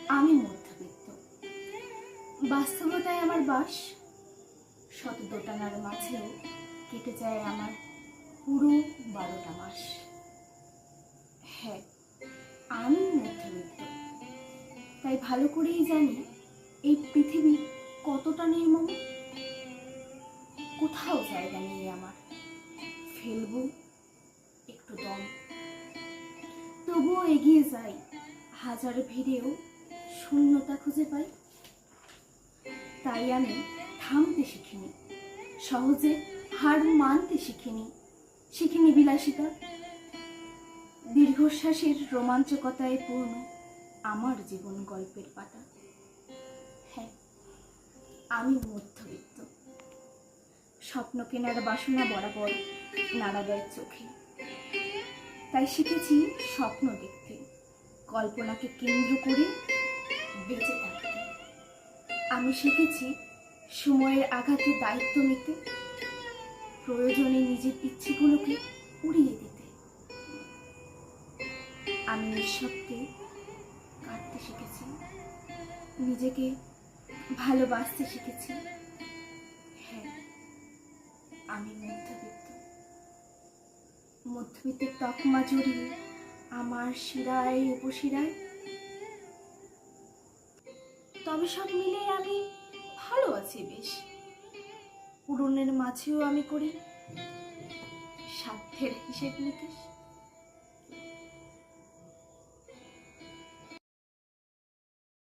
আমি মধ্যবিত্ত। বাস্তবতায় আমার বাস, শত দোটানার মাঝেও কেটে যায় আমার পুরো 12টা মাস। হ্যাঁ, আমি মধ্যবিত্ত, তাই ভালো করেই জানি এই পৃথিবী কতটা নির্মম। কোথাও জায়গা নেই আমার, ফেলবো একটু দম। তবুও এগিয়ে যাই, হাজার ভিড়েও শূন্যতা খুঁজে পাই। তাই আমি থামতে শিখিনি, সহজে হার মানতে শিখিনি বিলাসিতা। দীর্ঘশ্বাসের রোমাঞ্চকতায় পূর্ণ আমার জীবন গল্পের পাতা। হ্যাঁ, আমি মধ্যবিত্ত। স্বপ্ন কেনার বাসনা বরাবর নাড়া দেয় চোখে, তাই শিখেছি স্বপ্ন দেখতে, কল্পনাকে কেন্দ্র করে বেঁচে থাকতে। আমি শিখেছি সময়ের আঘাতে দায়িত্ব নিতে, প্রয়োজনে নিজের ইচ্ছেগুলোকে উড়িয়ে দিতে। আমি নিঃশব্দে কাটতে শিখেছি, নিজেকে ভালোবাসতে শিখেছি। হ্যাঁ, আমি মধ্যবিত্তের তকমা জড়িয়ে আমার শিরায় উপশিরায়। তবে সব মিলে আমি ভালো আছি বেশ। পূরণের মাঝেও আমি করি সাধ্যের হিসেব নিকেশ।